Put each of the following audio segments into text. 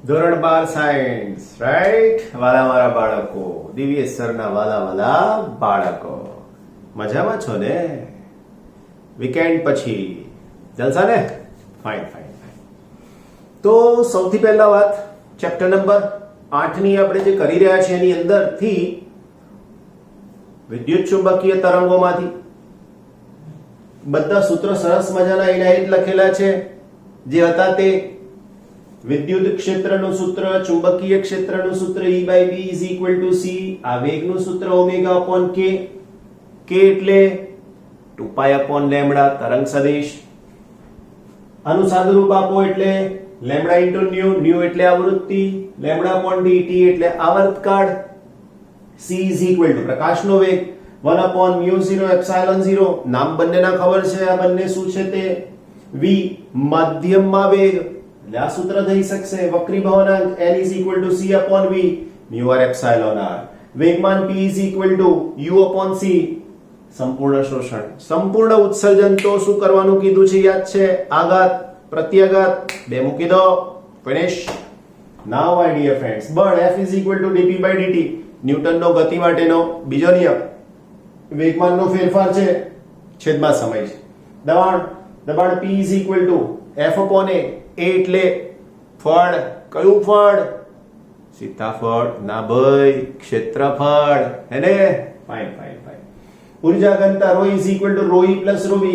ધોરણ 12 science, right? વાલા મારા બાળકો, દિવ્યેશ સરના વાલા બાળકો, મજામાં છો ને? વીકેન્ડ પછી જલસા ને? Fine fine fine. તો સૌથી પહેલા વાત, ચેપ્ટર નંબર 8 ની આપણે જે કરી રહ્યા છીએ એની અંદરથી વિદ્યુત ચુંબકીય તરંગોમાંથી બધા સૂત્રો સરસ મજાના એના લખેલા છે. જે હતા તે વિદ્યુત ક્ષેત્રનું સૂત્ર, ચુંબકીય ક્ષેત્રનું સૂત્ર E by B is equal to C, આ વેગનું સૂત્ર ઓમેગા upon K, K એટલે 2 pi upon lambda તરંગ સદિશ, આનું સાદુરૂપ આપો એટલે lambda into nu એટલે આવૃત્તિ, lambda upon dt એટલે આવર્તકાળ, C is equal to પ્રકાશનો વેગ 1 upon mu 0 epsilon 0, નામ બંનેના ખબર છે, આ બંને શું છે તે v માધ્યમમાં વેગ, એટલે આ સૂત્ર થઈ શકશે. વક્રી ભવનાંક L is equal to C upon V mu r epsilon r, વેગમાન P is equal to U upon C, સંપૂર્ણ શોષણ, સંપૂર્ણ ઉત્સર્જન. તો શું કરવાનું કીધું છે યાદ છે? આઘાત પ્રત્યાઘાત બે મૂકી દો, finish. Now my dear friends, બળ F is equal to dp by dt, ન્યૂટનનો ગતિ માટેનો બીજો નિયમ. વેગમાનનો ફેરફાર છે, છેદમાં સમય છે. દબાણ P is equal to F upon A, એટલે ફળ, કયું ફળ? સીતાફળ ના ભાઈ, ક્ષેત્રફળ, હેને? Fine fine fine. ઊર્જા ઘનતા ρ is equal to ρe plus ρv,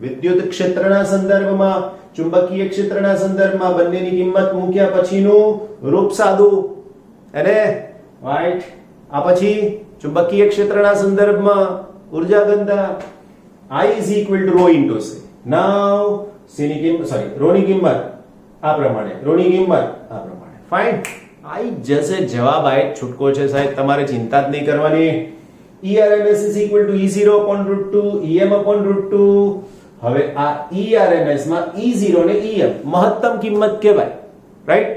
વિદ્યુત ક્ષેત્રના સંદર્ભમાં ચુંબકીય ક્ષેત્રના સંદર્ભમાં બંનેની કિંમત મૂક્યા પછીનું રૂપ સાદું, હેને? રાઈટ. આ પછી ચુંબકીય ક્ષેત્રના સંદર્ભમાં ઊર્જા ઘનતા I is equal to ρ into C. Now C ની કિંમત, ρ ની કિંમત આ પ્રમાણે, ફાઇન. આઈ જશે જવાબ, આ છૂટકો છે સાહેબ, તમારે ચિંતા જ નહીં કરવાની. ERMS is equal to E0 upon √2, EM upon √2. હવે આ ERMS માં E0 ને EM મહત્તમ કિંમત કહેવાય, રાઈટ?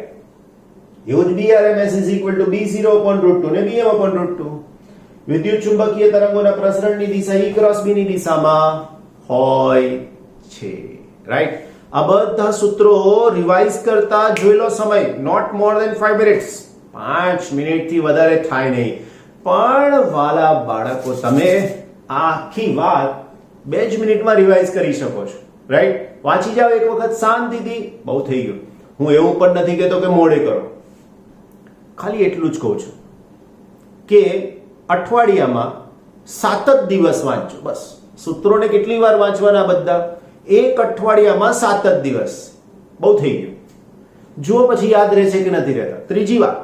એવું જ BRMS is equal to B0 upon √2 ને BM upon √2. વિદ્યુત ચુંબકીય તરંગોના પ્રસરણની દિશા E ક્રોસ B ની દિશામાં હોય છે, રાઈટ? આ બધા સૂત્રો રિવાઇઝ કરતા જોઈ લો સમય, નોટ મોર ધેન 5 મિનિટ્સ, 5 મિનિટથી વધારે થાય નહીં. પણ વાલા બાળકો, તમે આખી વાત 2 જ મિનિટમાં રિવાઇઝ કરી શકો છો, રાઈટ? વાંચી જાઓ એક વખત શાંતિથી, બહુ થઈ ગયું. હું એવું પણ નથી કહેતો કે મોડે કરો, ખાલી એટલું જ કહું છું કે અઠવાડિયામાં 7 જ દિવસ વાંચજો, બસ. સૂત્રોને કેટલી વાર વાંચવાના બધા? એક અઠવાડિયામાં 7 જ દિવસ, બહુ થઈ ગયું. જુઓ પછી યાદ રહેશે કે નથી રહેતા. ત્રીજી વાત,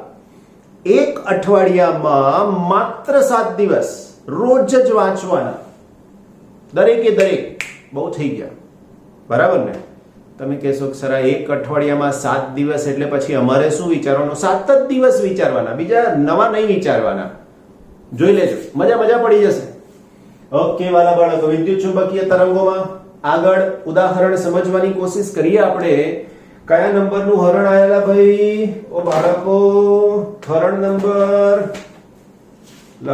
એક અઠવાડિયામાં માત્ર 7 દિવસ રોજ જ વાંચવાના, દરેકે દરેક. બહુ થઈ ગયા, બરાબર ને? તમે કહેશો કે સર એક અઠવાડિયામાં 7 દિવસ એટલે પછી અમારે શું વિચારવાનું? 7 જ દિવસ વિચારવાના, બીજા નવા નહીં વિચારવાના. જોઈ લેજો, મજા પડી જશે. ઓકે વાલા બાળકો, વિદ્યુત ચુંબકીય તરંગોમાં આગળ ઉદાહરણ સમજવાની કોશિશ કરીએ આપણે. કયા નંબરનું હરણ આયેલા ભાઈ? ઓ બાળકો, હરણ નંબર,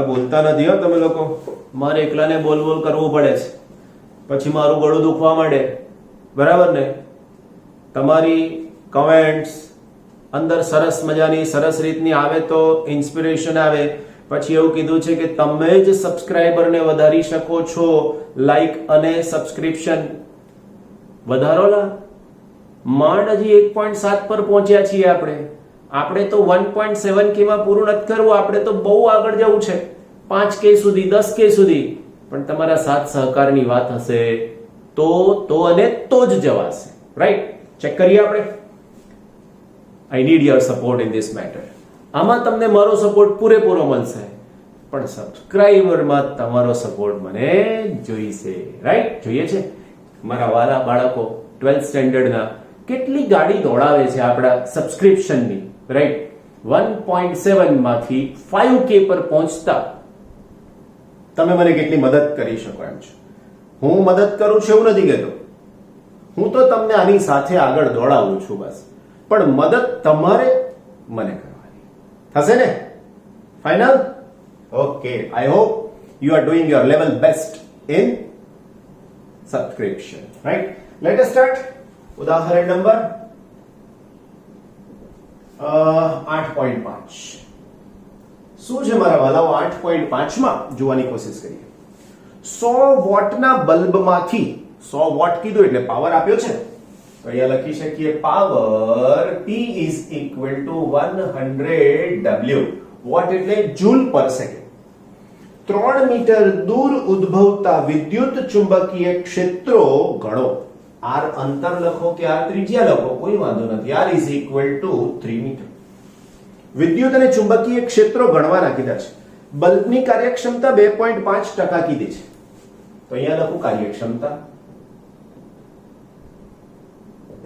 બોલતા નથી હો તમે લોકો, મારે એકલાને બોલ કરવું પડે છે, પછી મારું ગળું દુખવા માંડે, બરાબર ને? તમારી કમેન્ટ્સ અંદર સરસ મજાની, સરસ રીતની આવે તો ઇન્સ્પિરેશન આવે. પછી એવું કીધું છે કે તમે જ સબસ્ક્રાઇબરને વધારી શકો છો, લાઈક અને સબસ્ક્રિપ્શન વધારો લા. માંડ હજી 1.7 પર પહોંચ્યા છીએ આપણે તો 1.7K માં પૂરું નથી કરવું, આપણે તો બહુ આગળ જવું છે, 5K સુધી, 10K સુધી. પણ તમારા સાથ સહકારની વાત હશે તો અને તો જ જવાશે, રાઈટ? ચેક કરીએ આપણે. I need your support in this matter. આમાં તમને મારો સપોર્ટ પૂરેપૂરો મળશે, પણ સબસ્ક્રાઇબરમાં તમારો સપોર્ટ મને જોઈશે, રાઈટ? જોઈએ છે મારા વાલા બાળકો 12th સ્ટેન્ડર્ડના કેટલી ગાડી દોડાવે છે આપણા સબસ્ક્રિપ્શનની, રાઈટ? 1.7 માંથી 5K પર પહોંચતા તમે મને કેટલી મદદ કરી શકો એમ છો. હું મદદ કરું છું એવું નથી કહેતો, હું તો તમને આની સાથે આગળ દોડાવું છું, બસ. પણ મદદ તમારે મને કરવાની થશે ને? Final? Okay, I hope you are doing your level best in subscription, right? Let us start. ઉદાહરણ નંબર 8.5 શું છે મારા વાલાઓ? 8.5 માં જોવાની કોશિશ કરીએ. 100 વોટના બલ્બમાંથી 100 વોટ કીધું એટલે પાવર આપ્યો છે, તો અહીંયા લખી શકીએ power P is equal to 100 W. Watt એટલે જૂલ પર સેકન્ડ. 3 મીટર દૂર ઉદ્ભવતા વિદ્યુત ચુંબકીય ક્ષેત્રો ગણો. r અંતર લખો કે r ત્રિજ્યા લખો, કોઈ વાંધો નથી. r is equal to 3 metre. વિદ્યુત અને ચુંબકીય ક્ષેત્રો ગણવાના કીધા છે. બલ્બની કાર્યક્ષમતા 2.5% કીધી છે, તો અહીંયા લખું કાર્યક્ષમતા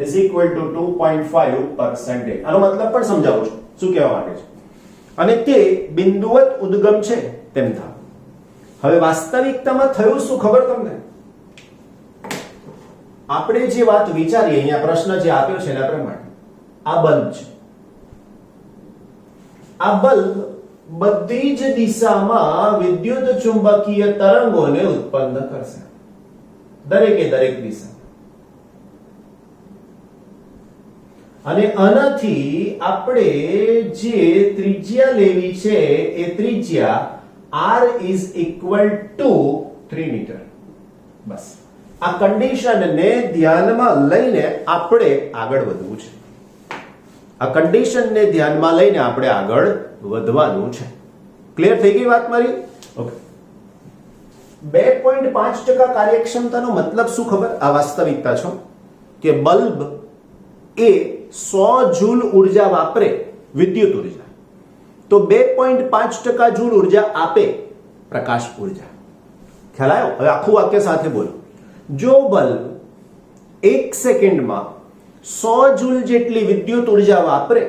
is equal to 2.5%. આનો મતલબ પણ સમજાવું છું, શું કહેવા માંગે છે. અને તે બિંદુવત ઉદ્ગમ છે તેમ થાય. હવે વાસ્તવિકતામાં થયું શું ખબર તમને? આપણે જે વાત વિચારીએ, અહીંયા પ્રશ્ન જે આપ્યો છે એના પ્રમાણે આ બલ્બ છે. આ બલ્બ બધી જ દિશામાં વિદ્યુત ચુંબકીય તરંગોને ઉત્પન્ન કરશે, દરેકે દરેક દિશા. અને આનાથી આપણે જે ત્રિજ્યા લેવી છે એ ત્રિજ્યા r is equal to 3 metre. બસ આ કન્ડિશનને ધ્યાનમાં લઈને આપણે આગળ વધવું છે. આ કન્ડિશનને ધ્યાનમાં લઈને આપણે આગળ વધવાનું છે. ક્લિયર થઈ ગઈ વાત મારી? ઓકે. 2.5% કાર્યક્ષમતાનો મતલબ શું ખબર? આ વાસ્તવિકતા છે કે બલ્બ એ 100 જૂલ ઉર્જા વાપરે, વિદ્યુત ઉર્જા, તો 2.5% જૂલ ઉર્જા આપે પ્રકાશ ઉર્જા. ખ્યાલ આવ્યો? હવે આખું વાક્ય સાથે બોલો. જો બલ્બ 1 સેકન્ડમાં 100 જૂલ જેટલી વિદ્યુત ઉર્જા વાપરે,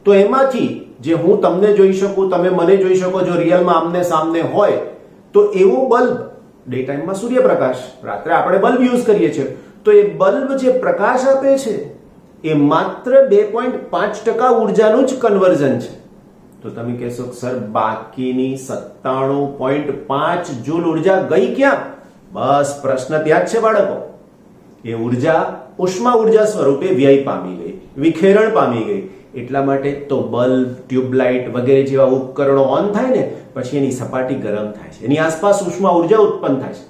તો એમાંથી જે હું તમને જોઈ શકું, તમે મને જોઈ શકો, જો રિયલમાં આમને સામને હોય, તો એવો બલ્બ ડે ટાઈમમાં સૂર્યપ્રકાશ, રાત્રે આપણે બલ્બ યુઝ કરીએ છીએ, તો એ બલ્બ જે પ્રકાશ આપે છે એ માત્ર 2.5% ઉર્જાનું જ કન્વર્ઝન છે. તો તમે કહેશો સર બાકીની 97.5 જૂલ ઉર્જા ગઈ ક્યાં? બસ પ્રશ્ન ત્યાં જ છે બાળકો. એ ઉર્જા ઉષ્મા ઉર્જા સ્વરૂપે વ્યય પામી ગઈ, વિખેરણ પામી ગઈ. એટલા માટે તો બલ્બ, ટ્યુબલાઇટ વગેરે જેવા ઉપકરણો ઓન થાય ને પછી એની સપાટી ગરમ થાય છે, એની આસપાસ ઉષ્મા ઉર્જા ઉત્પન્ન થાય છે.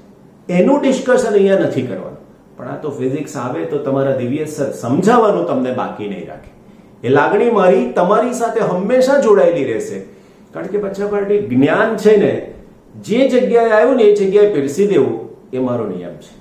એનું ડિસ્કશન અહીંયા નથી કરવાનું, પણ આ તો ફિઝિક્સ આવે તો તમારા દિવ્ય સર સમજાવવાનું તમને બાકી નહીં રાખે. એ લાગણી મારી તમારી સાથે હંમેશા જોડાયેલી રહેશે, કારણ કે બચ્ચા પાર્ટી જ્ઞાન છે ને જે જગ્યાએ આવ્યું ને એ જગ્યાએ પીરસી દેવું એ મારો નિયમ છે.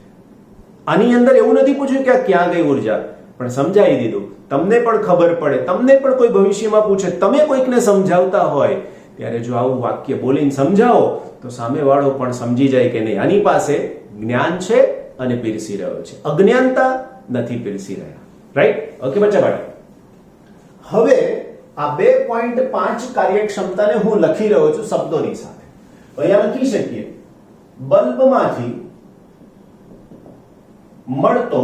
આની અંદર એવું નથી પૂછ્યું કે આ ક્યાં ગઈ ઉર્જા, પણ સમજાવી દીધું. તમને પણ ખબર પડે, તમને પણ કોઈ ભવિષ્યમાં પૂછે, તમે કોઈકને સમજાવતા હોય ત્યારે જો આવું વાક્ય બોલીને સમજાવો તો સામેવાળો પણ સમજી જાય કે નહીં, આની પાસે જ્ઞાન છે અને પીરસી રહ્યો છે, અજ્ઞાનતા નથી પીરસી રહ્યા. રાઈટ? ઓકે બચ્ચા પાર્ટી. હવે આ 2.5 કાર્યક્ષમતાને હું લખી રહ્યો છું શબ્દોની સાથે. અહીંયા લખી શકીએ બલ્બમાંથી મળતો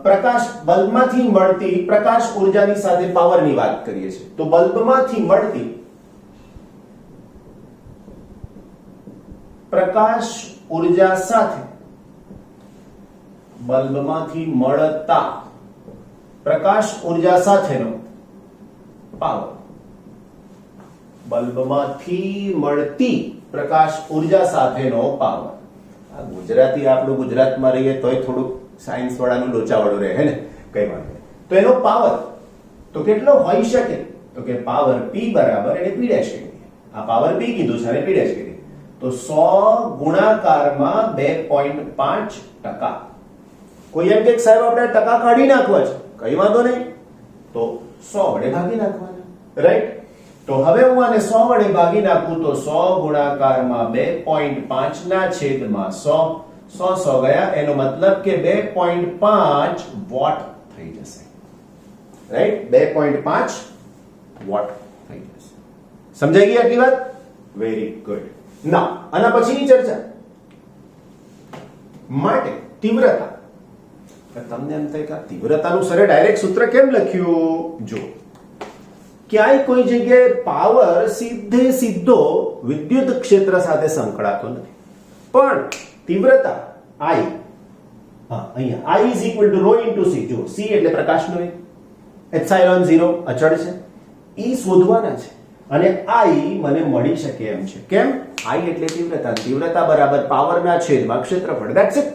પ્રકાશ, બલ્બમાંથી મળતી પ્રકાશ ઉર્જાની સાથે પાવરની વાત કરીએ છીએ, તો બલ્બમાંથી મળતી પ્રકાશ ઉર્જા સાથે બલ્બમાંથી મળતા પ્રકાશ ઉર્જા સાથેનો પાવર, બલ્બમાંથી મળતી પ્રકાશ ઉર્જા સાથેનો પાવર. આ ગુજરાતી આપણું ગુજરાતમાં રહીએ તોય થોડુંક સાયન્સ વાળાનું લોચાવાળું રહે ને, કઈ વાંધો નહીં. તો એનો પાવર તો કેટલો હોઈ શકે? તો કે પાવર P બરાબર એને P ડેશ કરી દઈએ. આ પાવર P કીધું છે અને P ડેશ કરી દઈએ. તો 100 ગુણાકારમાં 2.5%. કોઈ એમ કે સાહેબ આપણે ટકા કાઢી નાખવા છે, કઈ વાંધો નહીં, તો 100 વડે ભાગી નાખવાના. રાઈટ? તો હવે હું આને 100 વડે ભાગી નાખું તો 100 ગુણાકારમાં 2.5 ના છેદમાં 100, 100 ગયા, એનો મતલબ કે 2.5 વોટ થઈ જશે. રાઈટ? 2.5 વોટ થઈ જશે. સમજાઈ ગઈ આટલી વાત? Very good. ના આના પછીની ચર્ચા માટે તીવ્રતા. તમને એમ થાય કે તીવ્રતાનું સરે ડાયરેક્ટ સૂત્ર કેમ લખ્યું? જો ક્યાંય કોઈ જગ્યાએ પાવર સીધો વિદ્યુત ક્ષેત્ર સાથે સંકળાતો નથી, પણ તીવ્રતા I હા અહીંયા I is equal to rho into c. જો c એટલે પ્રકાશનો વેગ, એપ્સિલોન 0 અચળ છે, E શોધવાના છે અને I મને મળી શકે એમ છે. કેમ? I એટલે તીવ્રતા, તીવ્રતા બરાબર પાવરના છેદમાં ક્ષેત્રફળ. That's it.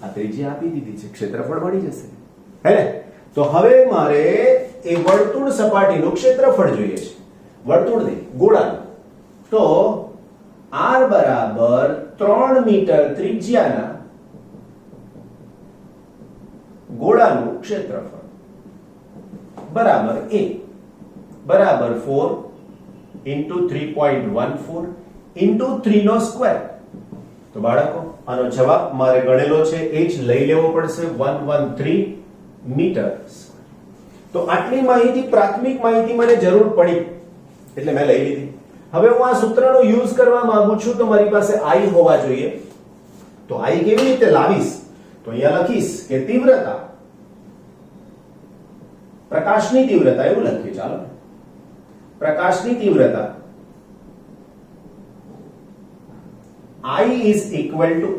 આ ત્રિજ્યા આપી દીધી છે, ક્ષેત્રફળ મળી જશે. હે ને? તો હવે મારે એ વર્તુળ સપાટીનું ક્ષેત્રફળ જોઈએ છે. વર્તુળ નહીં, ગોળાનું. તો R બરાબર 3 મીટર ત્રિજ્યાના ગોળાનું ક્ષેત્રફળ બરાબર A બરાબર 4 into 3.14 into 3 નો સ્ક્વેર. તો બાળકો આનો જવાબ મારે ગણેલો છે એ જ લઈ લેવો પડશે, 113 મીટર. તો આટલી માહિતી, પ્રાથમિક માહિતી મને જરૂર પડી એટલે મેં લઈ લીધી. હવે હું આ સૂત્રનો યુઝ કરવા માંગુ છું તો મારી પાસે I હોવા જોઈએ. તો I કેવી રીતે લાવીશ? તો અહીંયા લખીશ કે તીવ્રતા, પ્રકાશની તીવ્રતા એવું લખીએ. ચાલો, પ્રકાશની તીવ્રતા I is equal to,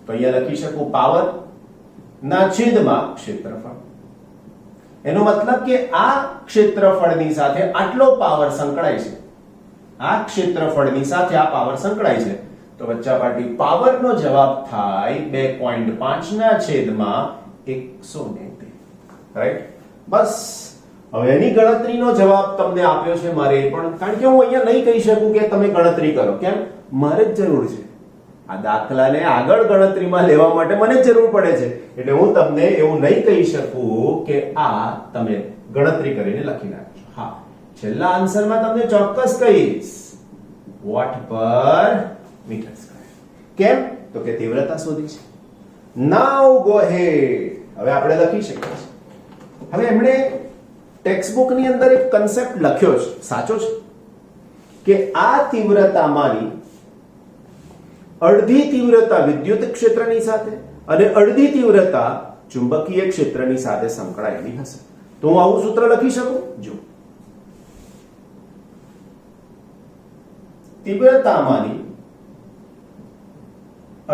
તો અહીંયા લખી શકું પાવર ના છેદમાં ક્ષેત્રફળ. એનો મતલબ કે આ ક્ષેત્રફળની સાથે આટલો પાવર સંકળાય છે, આ ક્ષેત્રફળની સાથે આ પાવર સંકળાય છે. તો વચ્ચાપાટી પાવરનો જવાબ થાય 2.5 ના છેદમાં 113. રાઈટ? બસ હવે એની ગણતરીનો જવાબ તમને આપ્યો છે મારે, પણ કારણ કે હું અહીંયા નહીં કહી શકું કે તમે ગણતરી કરો. કેમ? મારે જ જરૂર છે આ દાખલાને આગળ ગણતરીમાં લેવા માટે, મને જ જરૂર પડે છે. એટલે હું તમને એવું નહીં કહી શકું કે આ તમે ગણતરી કરીને લખી નાખજો. હા, છેલ્લા આન્સરમાં તમને ચોક્કસ કહીશ વોટ પર મીટર સ્ક્વેર. કેમ? તો કે તીવ્રતા શોધી છે. નાઉ ગો હેડ. હવે આપણે લખી શકીએ છીએ. હવે એમણે ટેક્સ્ટબુક ની અંદર એક કન્સેપ્ટ લખ્યો છે, સાચો છે, કે આ તીવ્રતા મારી અડધી તીવ્રતા વિદ્યુત ક્ષેત્રની સાથે અને અડધી તીવ્રતા ચુંબકીય ક્ષેત્રની સાથે સંકળાયેલી હશે. તો હું આવું સૂત્ર લખી શકું. જો તીવ્રતામાંની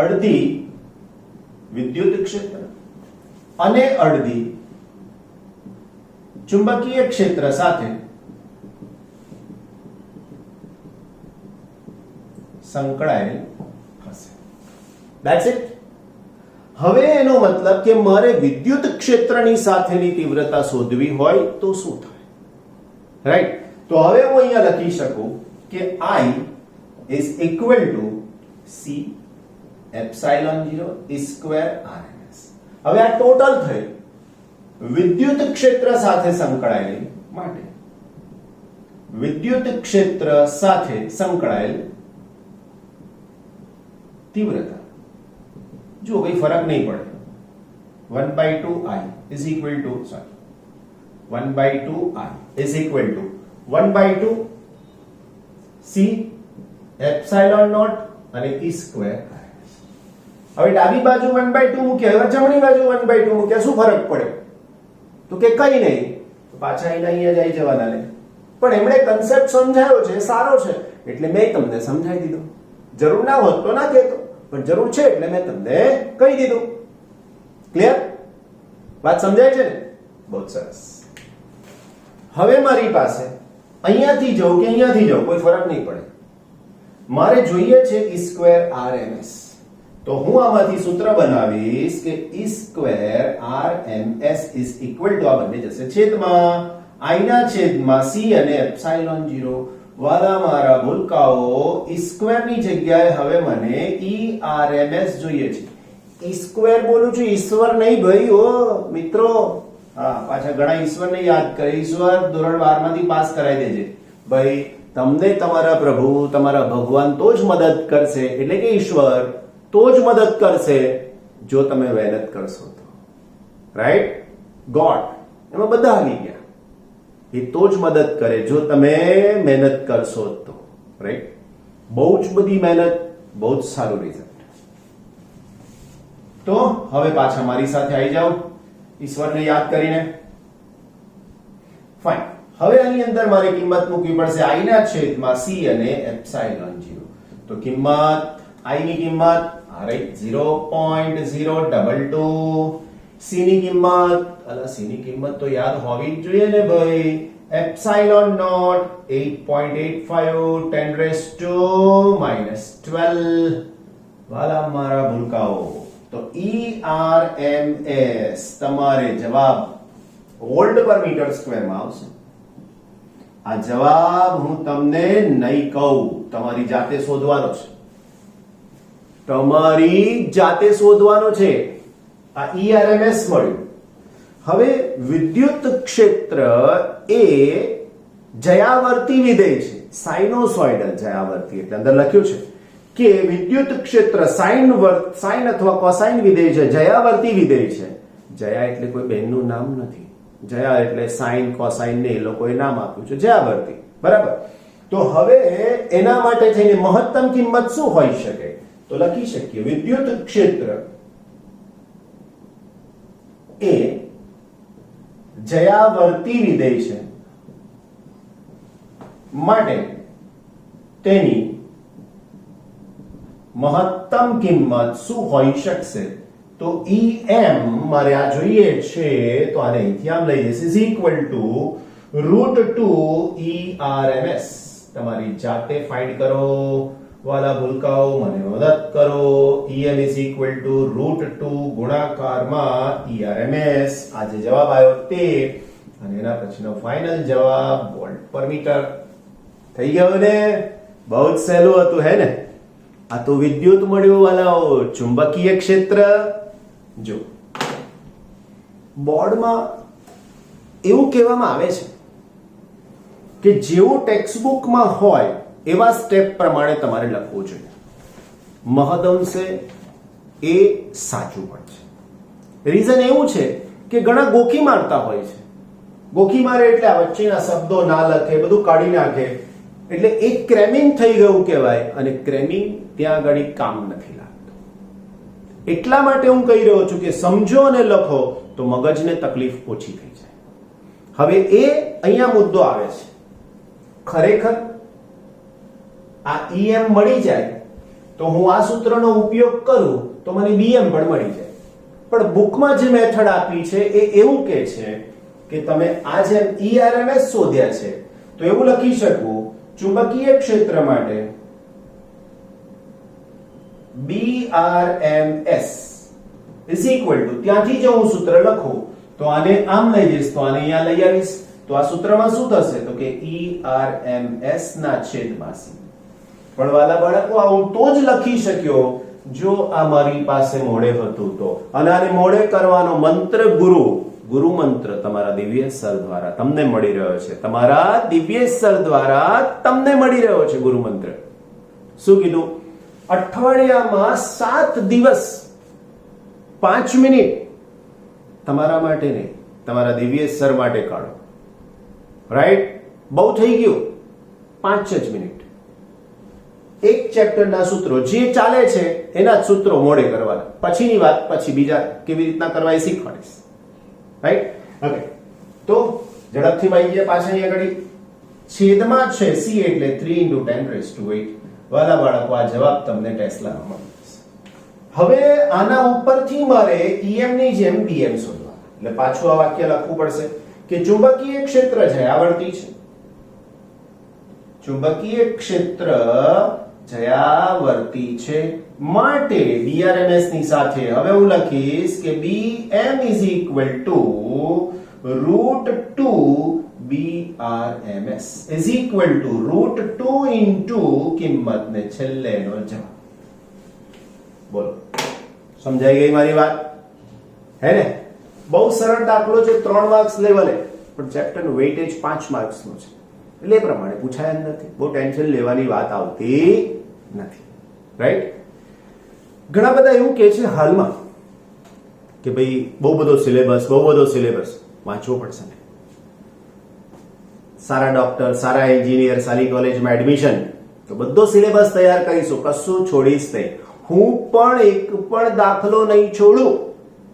અડધી વિદ્યુત ક્ષેત્ર અને અડધી ચુંબકીય ક્ષેત્ર સાથે સંકળાયેલ હશે. That's it. હવે એનો મતલબ કે મારે વિદ્યુત ક્ષેત્રની સાથેની તીવ્રતા શોધવી હોય તો શું થાય? રાઈટ? તો હવે હું અહીંયા લખી શકું કે I is equal to C epsilon 0 square RMS. હવે આ ટોટલ થઈ વિદ્યુત ક્ષેત્ર સાથે સંકળાયેલી માટે વિદ્યુત ક્ષેત્ર સાથે સંકળાયેલ તીવ્રતા. જો કોઈ ફરક નહીં પડે, 1/2 I is equal to 1/2 I is equal to 1/2 C epsilon naught અને E square. હવે ડાબી બાજુ 1/2 મૂક્યા, હવે જમણી બાજુ 1/2 મૂક્યા, શું ફરક પડે? તો કે કઈ નહીં, પાછા અહીંયા જ આવી જવાના ને. પણ એમણે કન્સેપ્ટ સમજાયો છે, સારો છે, એટલે મેં તમને સમજાવી દીધો. જરૂર ના હોત તો ના કહેતો, પણ જરૂર છે એટલે મેં તમને કહી દીધું. ક્લિયર? વાત સમજાય છે ને? બહુ સરસ. હવે મારી પાસે અહીંયાથી જવું કે અહીંયાથી જવું કોઈ ફરક નહીં પડે. મારે જોઈએ છે E square RMS. તો હું આમાંથી સૂત્ર બનાવીશ કે E square RMS is equal to, આ બંને જશે છેદમાં I ના છેદમાં C અને એપ્સિલોન 0. વાલા મારા ભૂલકાઓ, E square ની જગ્યાએ હવે મને ERMS જોઈએ છે. E square બોલું છું, ઈશ્વર નહીં ભાઈ. ઓ મિત્રો, હા, પાછા ઘણા ઈશ્વરને યાદ કરે. ઈશ્વર ધોરણ 12 માંથી પાસ કરાવી દેજે ભાઈ. તમને તમારા પ્રભુ, તમારા ભગવાન તો જ મદદ કરશે, એટલે કે ઈશ્વર તો જ મદદ કરશે જો તમે મહેનત કરશો તો. રાઈટ? ગોડ એમાં બધા આવી ગયા. એ તો જ મદદ કરે જો તમે મહેનત કરશો તો. રાઈટ? બહુ જ બધી મહેનત, બહુ જ સારું રિઝલ્ટ. તો હવે પાછા મારી સાથે આવી જાઓ ઈશ્વરને યાદ કરીને. ફાઇન. હવે આની અંદર મારે કિંમત મૂકવી પડશે I ના છેદમાં C અને એપ્સિલોન 0. તો કિંમત I ની કિંમત રાઈટ 0.022 c ની કિંમત તો યાદ હોવી જ જોઈએ ને ભાઈ એપ્સિલોન નોટ 8.85 10 raised to -12 વાલા મારા ભૂલકાઓ તો ERMS તમારે જવાબ વોલ્ટ પર મીટર સ્ક્વેર માં આવશે આ જવાબ હું તમને નહીં કહું તમારી જાતે શોધવાનો છે આ ERMS મળ્યું હવે વિદ્યુત ક્ષેત્ર એ જયાવર્તી વિધેય છે સાઇનોસોઇડલ જયાવર્તી એટલે અંદર લખ્યું છે કે વિદ્યુત ક્ષેત્ર સાઇન અથવા કોસાઇન વિધેય છે જયાવર્તી વિધેય છે જયા એટલે કોઈ બહેનનું નામ નથી જયા એટલે સાઇન કોસાઇન ને એ લોકોએ નામ આપ્યું છે જયાવર્તી બરાબર તો હવે એના માટે થઈને મહત્તમ કિંમત શું હોઈ શકે તો લખી શકીએ વિદ્યુત ક્ષેત્ર એ જયાવર્તી વિધેય છે માટે તેની મહત્તમ કિંમત શું હોઈ શકશે તો EM મારે આ જોઈએ છે તો આને અહીંથી આમ લઈ જઈશ ઇઝ ઇક્વલ ટુ √2 ERMS તમારી જાતે ફાઇન્ડ કરો વાલા ભૂલકાઓ મને મદદ કરો EM ઇઝ ઇક્વલ ટુ √2 ગુણાકારમાં ERMS આ જે જવાબ આવ્યો તે અને એના પછીનો ફાઇનલ જવાબ વોલ્ટ પર મીટર થઈ ગયો ને બહુ જ સહેલું હતું હે ને આ તો વિદ્યુત મળ્યું વાલાઓ ચુંબકીય ક્ષેત્ર જો બોર્ડમાં એવું કહેવામાં આવે છે કે જેવું ટેક્સ્ટબુકમાં હોય એવા સ્ટેપ પ્રમાણે તમારે લખવું જોઈએ મહદઅંશે એ સાચું પણ છે રીઝન એવું છે કે ઘણા ગોખી મારતા હોય છે ગોખી મારે એટલે આ વચ્ચેના શબ્દો ના લખે બધું કાઢી નાખે એટલે એક ક્રેમિંગ થઈ ગયું કહેવાય અને ક્રેમિંગ ત્યાં આગળ કામ નથી લાગતું એટલા માટે હું કહી રહ્યો છું કે સમજો અને લખો તો મગજને તકલીફ ઓછી થઈ જાય હવે એ અહીંયા મુદ્દો આવે છે ખરેખર આ EM મળી જાય તો હું આ સૂત્રનો ઉપયોગ કરું તો મને BM પણ મળી જાય પણ બુકમાં જે મેથડ આપી છે એ એવું કહે છે કે તમે આ જેમ ERMS શોધ્યા છે તો એવું લખી શકું ચુંબકીય ક્ષેત્ર માટે BRMS ઇઝ ઇક્વલ ટુ ત્યાંથી જો હું સૂત્ર લખું તો આને આમ લઈ જઈશ તો આને અહીંયા લઈ આવીશ તો આ સૂત્રમાં શું થશે તો કે ERMS ના છેદમાં C પણ વાલા બાળકો આ હું તો જ લખી શક્યો જો આ મારી પાસે મોડે હતું તો અને આને મોડે કરવાનો મંત્ર ગુરુ મંત્ર તમારા દિવ્ય સર દ્વારા તમને મળી રહ્યો છે તમારા દિવ્ય સર દ્વારા તમને મળી રહ્યો છે ગુરુ મંત્ર શું કીધું અઠવાડિયામાં 7 દિવસ 5 મિનિટ તમારા માટે નહીં તમારા દિવ્ય સર માટે કાઢો રાઈટ બહુ થઈ ગયું 5 જ મિનિટ એક ચેપ્ટરના સૂત્રો જે ચાલે છે એના જ સૂત્રો મોડે કરવાના પછીની વાત પછી બીજા કેવી રીતના કરવા એ શીખવાડીશ રાઈટ ઓકે તો ઝડપથી માઈ ગયા પાછા અહીંયા આગળ છેદમાં છે C એટલે 3 × 10⁸ વાલા બાળકો આ જવાબ તમને ટેસ્લાનો મળી જશે હવે આના ઉપરથી મારે EM ની જેમ BM શોધવા એટલે પાછું આ વાક્ય લખવું પડશે કે ચુંબકીય ક્ષેત્ર જયાવર્તી છે ચુંબકીય ક્ષેત્ર જયાવર્તી છે માટે BRMS ની સાથે હવે હું લખીશ કે BM is equal to √2 BRMS is equal to √2 into કિંમતને છેલ્લેનો જવાબ બોલો સમજાઈ ગઈ મારી વાત હે ને બહુ સરળ દાખલો છે 3 માર્ક્સ લેવલે પણ ચેપ્ટરનું વેઇટેજ 5 માર્ક્સનું છે એટલે એ પ્રમાણે પૂછાય જ નથી બહુ ટેન્શન લેવાની વાત આવતી નથી રાઈટ ઘણા બધા એવું કહે છે હાલમાં કે ભાઈ બહુ બધો સિલેબસ વાંચવો પડશે ને સારા ડોક્ટર સારા એન્જિનિયર સારી કોલેજમાં એડમિશન તો બધો સિલેબસ તૈયાર કરીશું કશું છોડીશ નહીં હું પણ એક પણ દાખલો નહીં છોડું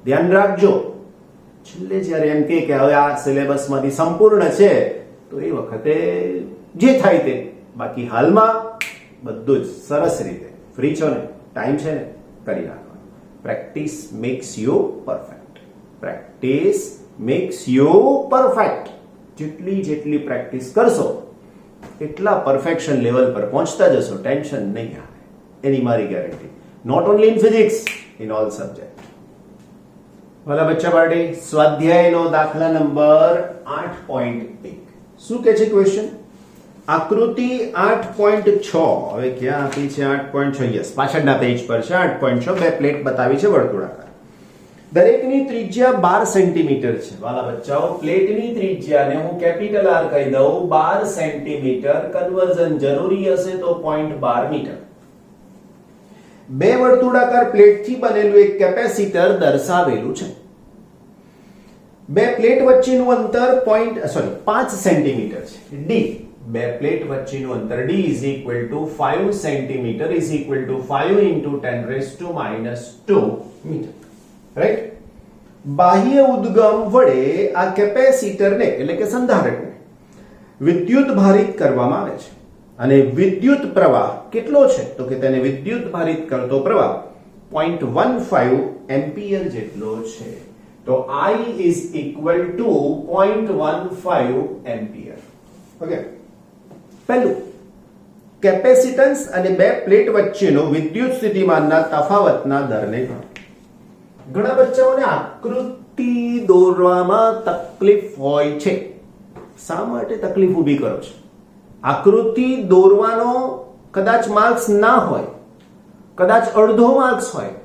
ધ્યાન રાખજો છેલ્લે જ્યારે એમ કે હવે આ સિલેબસમાંથી સંપૂર્ણ છે તો એ વખતે જે થાય તે બાકી હાલમાં બધું જ સરસ રીતે ફ્રી છો ને ટાઈમ છે ને કરી નાખવાનું. Practice makes you perfect. Practice makes you perfect. જેટલી પ્રેક્ટિસ કરશો એટલા પરફેક્શન લેવલ પર પહોંચતા જશો. ટેન્શન નહીં આવે, એની મારી guarantee. Not only in physics, in all subject. વાલા બચ્ચા પાર્ટી, સ્વાધ્યાયનો દાખલા નંબર 8.1. શું કે છે ક્વેશ્ચન? આકૃતિ 8.6. હવે ક્યાં આપી છે 8.6? યસ, પાછળના પેજ પર છે 8.6. બે પ્લેટ બતાવી છે વર્તુળાકાર. દરેકની ત્રિજ્યા 12 સેન્ટીમીટર છે. વાલા બચ્ચાઓ, પ્લેટની ત્રિજ્યાને હું કેપિટલ R કહી દઉં, 12 સેન્ટીમીટર. કન્વર્ઝન જરૂરી હશે તો 0.12 મીટર. બે વર્તુળાકાર પ્લેટથી બનેલું એક કેપેસિટર દર્શાવેલું છે. બે પ્લેટ વચ્ચેનું અંતર 5 સેન્ટીમીટર છે. D. બે પ્લેટ વચ્ચેનું અંતર D is equal to 5 centimetre is equal to 5 into 10⁻²મીટર. રાઈટ? બાહ્ય ઉદ્ગમ વડે આ કેપેસિટરને એટલે કે સંધારકને વિદ્યુત ભારિત કરવામાં આવે છે. અને વિદ્યુત પ્રવાહ કેટલો છે? તો કે તેને વિદ્યુત ભારિત કરતો પ્રવાહ 0.15 એમ્પિયર જેટલો છે. તો I is equal to 0.15 ampere. Okay, પહેલું, કેપેસિટન્સ અને બે પ્લેટ વચ્ચેનો વિદ્યુત સ્થિતિમાનના તફાવતના દરને ગણો. ઘણા બચ્ચાઓને આકૃતિ દોરવામાં તકલીફ હોય છે. શા માટે તકલીફ ઊભી કરો છો? આકૃતિ દોરવાનો કદાચ માર્ક્સ ના હોય, કદાચ અડધો માર્ક્સ હોય,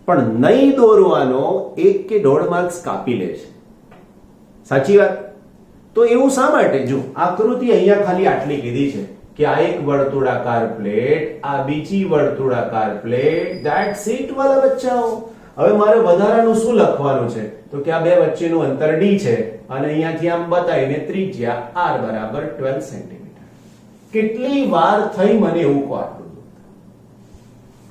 પણ નહીં દોરવાનો 1 કે 1.5 માર્ક્સ કાપી લે છે. સાચી વાત? તો એવું શા માટે? જો આકૃતિ અહીંયા ખાલી આટલી કીધી છે કે આ એક વર્તુળાકાર પ્લેટ, આ બીજી વર્તુળાકાર પ્લેટ, ધેટ્સ ઇટ વાલા બચ્ચાઓ. હવે મારે વધારાનું શું લખવાનું છે? તો કે આ બે વચ્ચેનું અંતર D છે અને અહીંયાથી આમ બતાવીને ત્રિજ્યા R બરાબર 12 સેન્ટીમીટર. કેટલી વાર થઈ મને એવું કહો? આટલું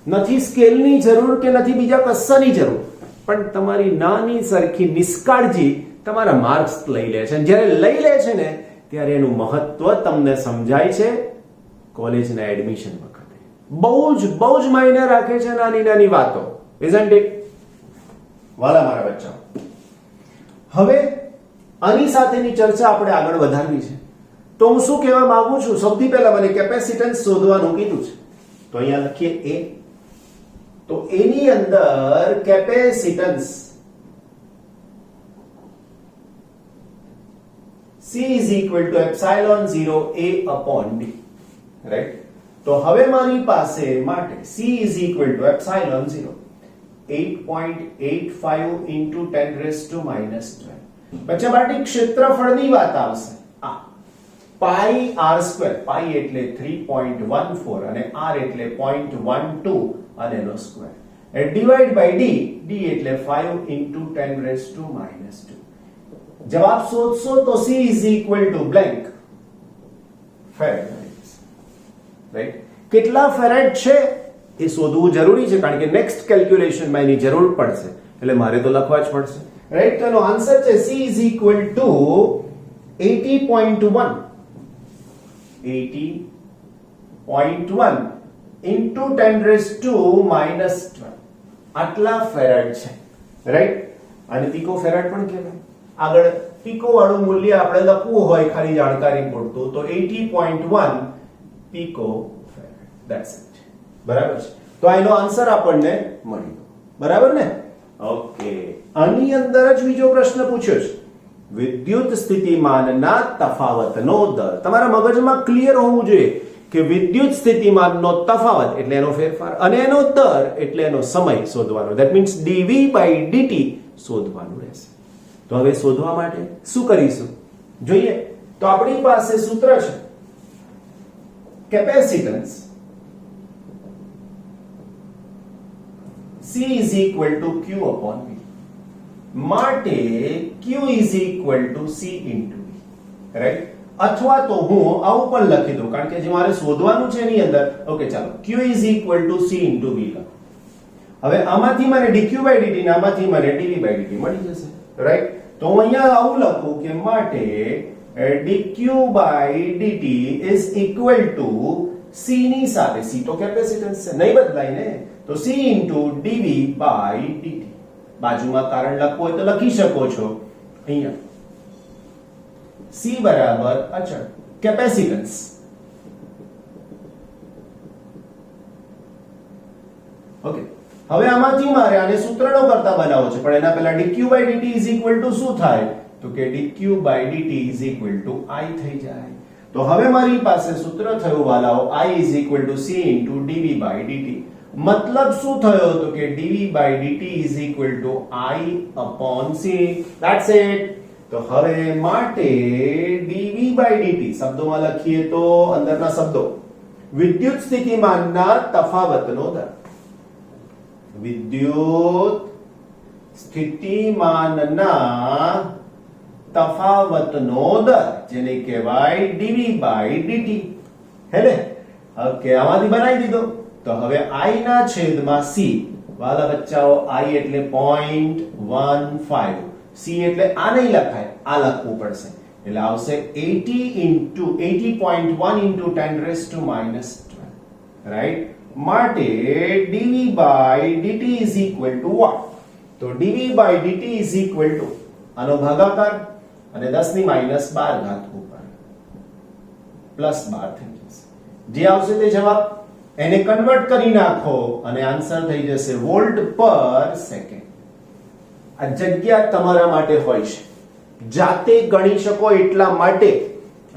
નથી સ્કેલની જરૂર કે નથી બીજા કશાની જરૂર, પણ તમારી નાની સરખી નિષ્કાળજી તમારા માર્ક્સ લઈ લે છે. જ્યારે લઈ લે છે ને ત્યારે એનું મહત્વ તમને સમજાય છે કોલેજના એડમિશન વખતે. બહુ જ માયને રાખે છે નાની વાતો. Isn't it? વાલા મારા બચ્ચાઓ, હવે આની સાથેની ચર્ચા આપણે આગળ વધારવી છે. તો હું શું કહેવા માંગુ છું? સૌથી પહેલા મને કેપેસિટન્સ શોધવાનું કીધું છે, તો અહીંયા લખીએ A. તો એની અંદર capacitance C is equal to epsilon 0 A upon D. Right? તો હવે મારી પાસે માટે C is equal to epsilon 0 8.85 into 10⁻². બચ્ચા બાટી, ક્ષેત્રફળની વાત આવશે. આ પાઈ r², પાઈ એટલે 3.14 અને r એટલે 0.12 અને એનો square, divide by D, D એટલે 5 into 10⁻². જવાબ શોધશો તો C is equal to blank farad. Right? કેટલા ફેરેડ છે એ શોધવું જરૂરી છે, કારણ કે નેક્સ્ટ કેલ્ક્યુલેશનમાં એની જરૂર પડશે, એટલે મારે તો લખવા જ પડશે. રાઈટ? તો એનો આન્સર છે C is equal to 80.1 into 10⁻². આટલા ફેરેડ છે. રાઈટ? અને પિકો ફેરેડ પણ કહેવાય. આગળ પિકો વાળું મૂલ્ય આપણે લખવું હોય ખાલી જાણકારી પૂરતું, તો 80.1 પિકો ફેરેડ. That's it. બરાબર છે? તો આનો આન્સર આપણને મળી ગયો. બરાબર ને? ઓકે, આની અંદર જ બીજો પ્રશ્ન પૂછ્યો છે, વિદ્યુત સ્થિતિમાનના તફાવતનો દર. તમારા મગજમાં ક્લિયર હોવું જોઈએ કે વિદ્યુત સ્થિતિમાનનો તફાવત એટલે એનો ફેરફાર અને એનો દર એટલે એનો સમય શોધવાનો. ધેટ મીન્સ dV/dt શોધવાનું રહેશે. તો હવે શોધવા માટે શું કરીશું જોઈએ? તો આપણી પાસે સૂત્ર છે capacitance C is equal to Q upon V. માટે Q is equal to C into V. Right? અથવા તો હું આવું પણ લખી દઉં, કારણ કે જે મારે શોધવાનું છે એની અંદર. ઓકે, ચાલો Q is equal to C into V લખો. હવે આમાંથી મને dQ/dt ને આમાંથી મને dV/dt મળી જશે. રાઈટ? તો હું અહીંયા આવું લખું કે માટે dQ/dt is equal to c ની સાથે, c તો કેપેસિટન્સ છે, નહીં બદલાય ને, તો c dv/dt. બાજુમાં કારણ લખવું હોય તો લખી શકો છો અહીંયા. c બરાબર અચળ કેપેસિટન્સ. ઓકે, હવે આમાંથી મારે આને સૂત્રનો કરતા બનાવવો છે, પણ એના પહેલા dq/dt ઇઝ ઇક્વલ ટુ શું થાય? તો કે dq/dt is equal to i થઈ જાય. તો હવે મારી પાસે સૂત્ર થયું વાલાઓ i is equal to c into dv/dt. મતલબ શું થયો? તો કે dv/dt is equal to i upon c. That's it. તો હવે માટે dv/dt શબ્દોમાં લખીએ તો અંદરના શબ્દો વિદ્યુત સ્થિતિમાનના તફાવતનો દર. વિદ્યુત સ્થિતિમાનના તફાવતનો દર, જેને કહેવાય dv/dt. હે ને? ઓકે, આમાંથી બનાવી દીધો. તો હવે i ના છેદમાં c. વાલા બચ્ચાઓ, i એટલે 0.15, c એટલે આ નહીં લખાય, આ લખવું પડશે. એટલે આવશે 80.1 into 10 raised to minus 12. Right? માટે dv/dt is equal to what? તો dv/dt is equal to આનો ભાગાકાર અને 10 ની -12 ઘાત ઉપર +12 થઈ જશે. જે આવશે તે જવાબ, એને કન્વર્ટ કરી નાખો અને આન્સર થઈ જશે વોલ્ટ પર સેકન્ડ. આ જગ્યા તમારા માટે હોય છે, જાતે ગણી શકો એટલા માટે,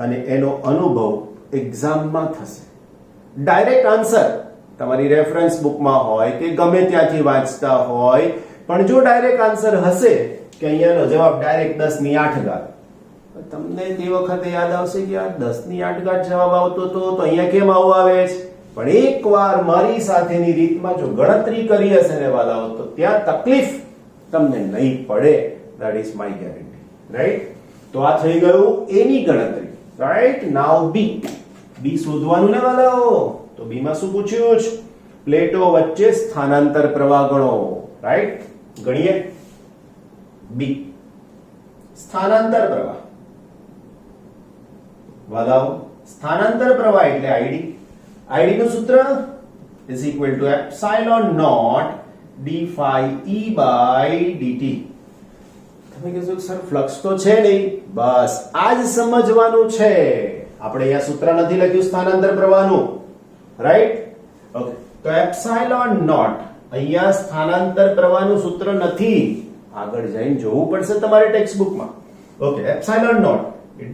અને એનો અનુભવ એક્ઝામમાં થશે. ડાયરેક્ટ આન્સર તમારી રેફરન્સ બુકમાં હોય કે ગમે ત્યાંથી વાંચતા હોય, પણ જો ડાયરેક્ટ આન્સર હશે કે અહીંયાનો જવાબ ડાયરેક્ટ 10 ની 8 ઘાત, તમને તે વખતે યાદ આવશે કે આ 10 ની 8 ઘાત જવાબ આવતો તો અહીંયા કેમ આવું આવે છે? પણ એકવાર મારી સાથેની રીતમાં જો ગણતરી કરી હશે ને વાલાઓ, તો ત્યાં તકલીફ તમને નહીં પડે. That is my guarantee. Right? તો આ થઈ ગયું a ની ગણતરી. રાઈટ? નાઉ b. b શોધવાનું ને વાલાઓ. તો b માં શું પૂછ્યું છે? પ્લેટો વચ્ચે સ્થાનાંતર પ્રવાહ ગણો. રાઈટ? ગણીએ. b સ્થાનાંતર પ્રવાહ. વાલાઓ, સ્થાનાંતર પ્રવાહ એટલે id. id નું સૂત્ર is equal to epsilon naught d phi e by dt. તમે કહેશો સર ફ્લક્સ તો છે નહીં. બસ આ જ સમજવાનું છે. આપણે અહીંયા સૂત્ર નથી લખ્યું સ્થાનાંતર પ્રવાહનું. રાઈટ? ઓકે, તો એપ્સિલોન નોટ અહીંયા સ્થાનાંતર પ્રવાહનું સૂત્ર નથી. આગળ જઈને જોવું પડશે તમારે ટેક્સ્ટ બુકમાં. Okay, epsilon naught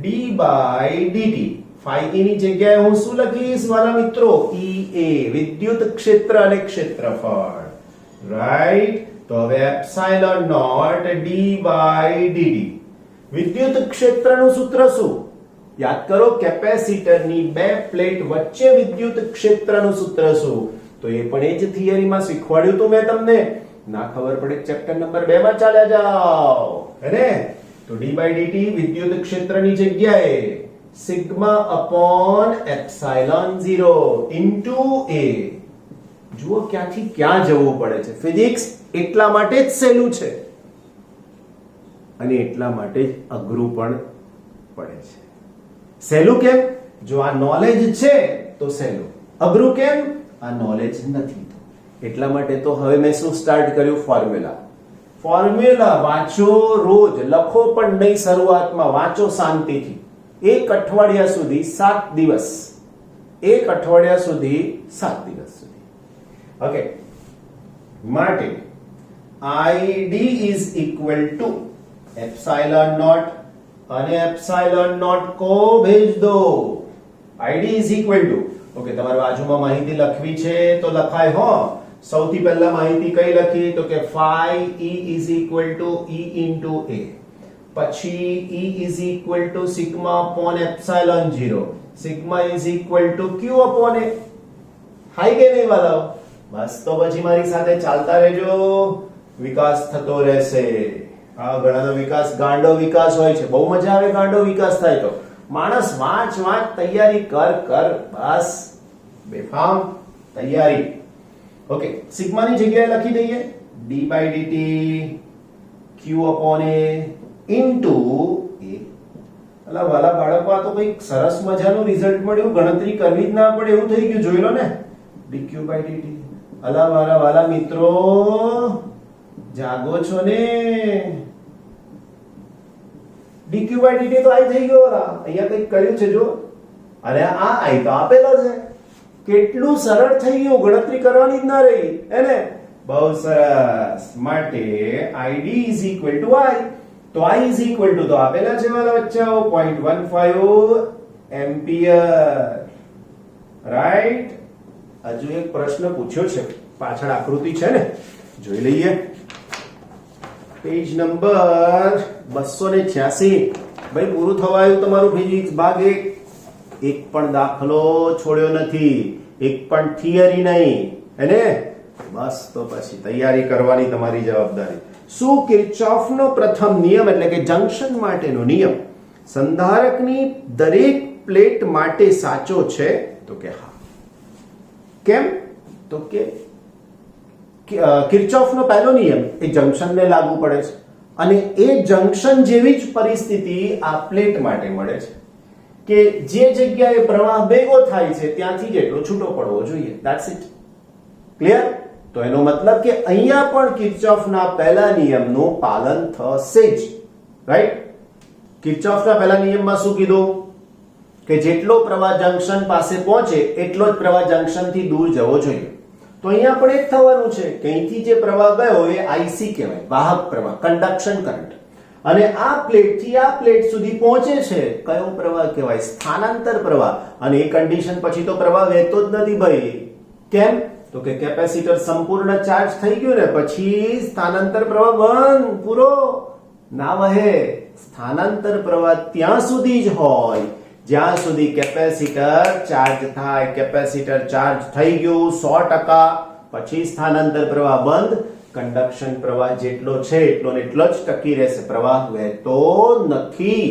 d by dt. phi e ની જગ્યાએ હું શું લખીશ વાલા મિત્રો? ea, વિદ્યુત ક્ષેત્ર અને ક્ષેત્રફળ. રાઈટ? તો હવે epsilon naught d by dt. વિદ્યુત ક્ષેત્રનું સૂત્ર શું? યાદ કરો, કેપેસિટરની બે પ્લેટ વચ્ચે વિદ્યુત ક્ષેત્રનું સૂત્ર શું? તો એ પણ એ જ થિયરીમાં શીખવાડ્યું તું મેં તમને. ના ખબર પડે ચેપ્ટર નંબર 2 માં ચાલ્યા જાઓ. હે? તો d by dt વિદ્યુત ક્ષેત્રની જગ્યાએ sigma upon epsilon 0 into a. જુઓ ક્યાંથી ક્યાં જવું પડે છે. ફિઝિક્સ એટલા માટે જ સહેલું છે અને એટલા માટે જ અઘરું પણ પડે છે. સહેલું કેમ? જો આ નોલેજ છે તો સહેલું. અઘરું કેમ? આ નોલેજ નથી તો. એટલા માટે તો હવે મેં શું સ્ટાર્ટ કર્યું? ફોર્મ્યુલા. ફોર્મ્યુલા વાંચો રોજ, લખો પણ નહીં શરૂઆતમાં, વાંચો શાંતિથી. એક અઠવાડિયા સુધી 7 દિવસ. એક અઠવાડિયા સુધી 7 દિવસ સુધી. ઓકે, માટે id is equal to epsilon naught અને એપ્સિલોન નોટ કો ભેજ દો. id is equal to, okay, તમારે બાજુમાં માહિતી લખવી છે તો લખાય હો. સૌથી પહેલા માહિતી કઈ લખી? તો કે phi e is equal to e into a. પછી e is equal to sigma upon epsilon 0. sigma is equal to q upon a. High કે નહીં વાલાઓ? બસ તો પછી મારી સાથે ચાલતા રહેજો, વિકાસ થતો રહેશે. આ ઘણાનો વિકાસ ગાંડો વિકાસ હોય છે. બહુ મજા આવે ગાંડો વિકાસ થાય તો. માણસ વાંચ તૈયારી કર બસ બેફામ તૈયારી. ઓકે, સિગ્મા ની જગ્યાએ લખી દઈએ d by dt q upon a into a. અલા વાલા બાળકો, આ તો કંઈક સરસ મજાનું રિઝલ્ટ મળ્યું, ગણતરી કરવી જ ના પડે એવું થઈ ગયું. જોઈ લો ને, dq/dt. અલા મારા વાલા મિત્રો, જાગો છો ને? dq/dt તો આઈ થઈ ગયો. અહીંયા કંઈક કર્યું છે જો, અને આ આઈ તો આપેલો છે. કેટલું સરળ થઈ ગયું, ગણતરી કરવાની જ ના રહી એને. બહુ સરસ. માટે id is equal to i. તો i is equal to તો આપેલા છે વાલા બચ્ચાઓ 0.15 એમ્પિયર. રાઈટ. હજુ એક પ્રશ્ન પૂછ્યો છે, પાછળ આકૃતિ છે ને, જોઈ લઈએ. Page number 286. ભાઈ પૂરું થવા આવ્યું તમારું ફિઝિક્સ ભાગ 1. એક પણ દાખલો છોડ્યો નથી, એક પણ થિયરી નહીં, હેને? બસ તો પછી તૈયારી કરવાની તમારી જવાબદારી. શું કિર્ચોફનો પ્રથમ નિયમ એટલે કે જંક્શન માટેનો નિયમ સંધારકની દરેક પ્લેટ માટે સાચો છે? તો કે હા. કેમ? તો કે કિર્ચોફનો પહેલો નિયમ એ જંક્શનને લાગુ પડે છે, અને એ જંક્શન જેવી જ પરિસ્થિતિ આ પ્લેટ માટે મળે છે કે જે જગ્યાએ પ્રવાહ ભેગો થાય છે ત્યાંથી જ એટલો છૂટો પડવો જોઈએ. That's it. ક્લિયર? તો એનો મતલબ કે અહીંયા પણ કિર્ચોફના પહેલા નિયમનું પાલન થશે જ. રાઈટ? કિર્ચોફના પહેલા નિયમમાં શું કીધું? કે જેટલો પ્રવાહ જંક્શન પાસે પહોંચે એટલો જ પ્રવાહ જંક્શનથી દૂર જવો જોઈએ. તો અહીંયા પણ એક થવાનું છે કે અહીંથી જે પ્રવાહ ગયો એ IC કહેવાય, વાહક પ્રવાહ, કન્ડક્શન કરંટ. અને આ પ્લેટ થી આ પ્લેટ સુધી પહોંચે છે, કયો પ્રવાહ કહેવાય? સ્થાનાંતર પ્રવાહ. અને એ કન્ડિશન પછી તો પ્રવાહ વહેતો જ નથી ભાઈ. કેમ? તો કે કેપેસિટર સંપૂર્ણ ચાર્જ થઈ ગયું ને પછી સ્થાનાંતર પ્રવાહ બંધ, પૂરો ના વહે. સ્થાનાંતર પ્રવાહ ત્યાં સુધી જ હોય જ્યાં સુધી કેપેસિટર ચાર્જ થાય. કેપેસિટર ચાર્જ થઈ ગયું 100%, પછી સ્થાનાંતર પ્રવાહ બંધ. કંડક્શન પ્રવાહ જેટલો છે એટલો ને એટલો જ ટકી રહેશે, પ્રવાહ વહેતો નથી.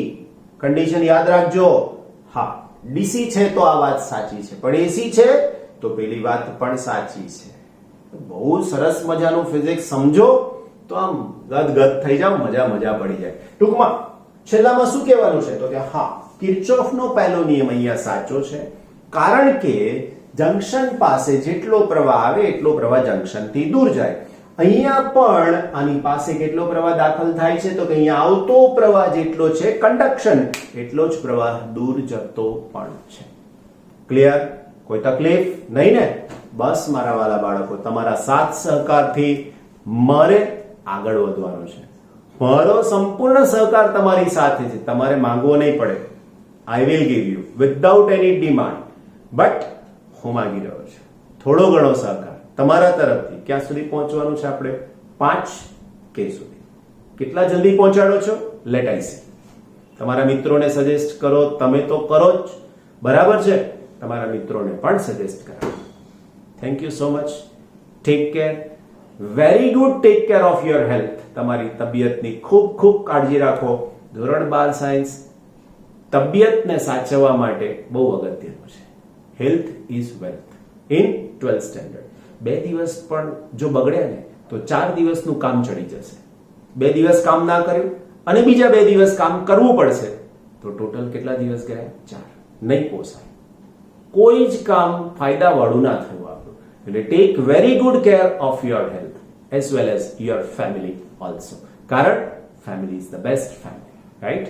કન્ડિશન યાદ રાખજો. હા, ડીસી છે તો આ વાત સાચી છે, પણ એસી છે તો પેલી વાત પણ સાચી છે. બહુ સરસ મજાનું ફિઝિક્સ સમજો તો આમ ગદગદ થઈ જાવ, મજા પડી જાય. ટૂંકમાં છેલ્લામાં શું કહેવાનું છે? તો કે હા, કિર્ચોફનો પહેલો નિયમ અહીંયા સાચો છે, કારણ કે જંક્શન પાસે જેટલો પ્રવાહ આવે એટલો પ્રવાહ જંક્શનથી દૂર જાય. અહીંયા પણ આની પાસે કેટલો પ્રવાહ દાખલ થાય છે? તો કે અહીંયા આવતો પ્રવાહ જેટલો છે કંડક્શન, એટલો જ પ્રવાહ દૂર જતો પણ છે. ક્લિયર? કોઈ તકલીફ નહીં ને? બસ મારા વાલા બાળકો, તમારા સાથ સહકારથી મારે આગળ વધવાનું છે. મારો સંપૂર્ણ સહકાર તમારી સાથે છે, તમારે માંગવો નહીં પડે. I will give you without any demand. But હું માંગી રહ્યો છું થોડો ઘણો સહકાર તમારા તરફથી. ક્યાં સુધી પહોંચવાનું છે આપણે? 5K સુધી. કેટલા જલ્દી પહોંચાડો છો? Late I C. તમારા મિત્રોને સજેસ્ટ કરો, તમે તો કરો જ, બરાબર છે? તમારા મિત્રોને પણ સજેસ્ટ કરાવો. Thank you so much. Take care. Very good. Take care of your health. તમારી તબિયતની ખૂબ ખૂબ કાળજી રાખો. ધોરણ 12 સાયન્સ તબિયતને સાચવવા માટે બહુ અગત્યનું છે. Health is wealth in 12th standard. 2 દિવસ પણ જો બગડ્યા ને તો 4 દિવસનું કામ ચડી જશે. 2 દિવસ કામ ના કર્યું અને બીજા 2 દિવસ કામ કરવું પડશે તો ટોટલ કેટલા દિવસ ગયા? 4. નહીં પોસાય. કોઈ જ કામ ફાયદાવાળું ના થયું આપણું. એટલે take very good care of your health as well as your family also, કારણ family is the best family. Right?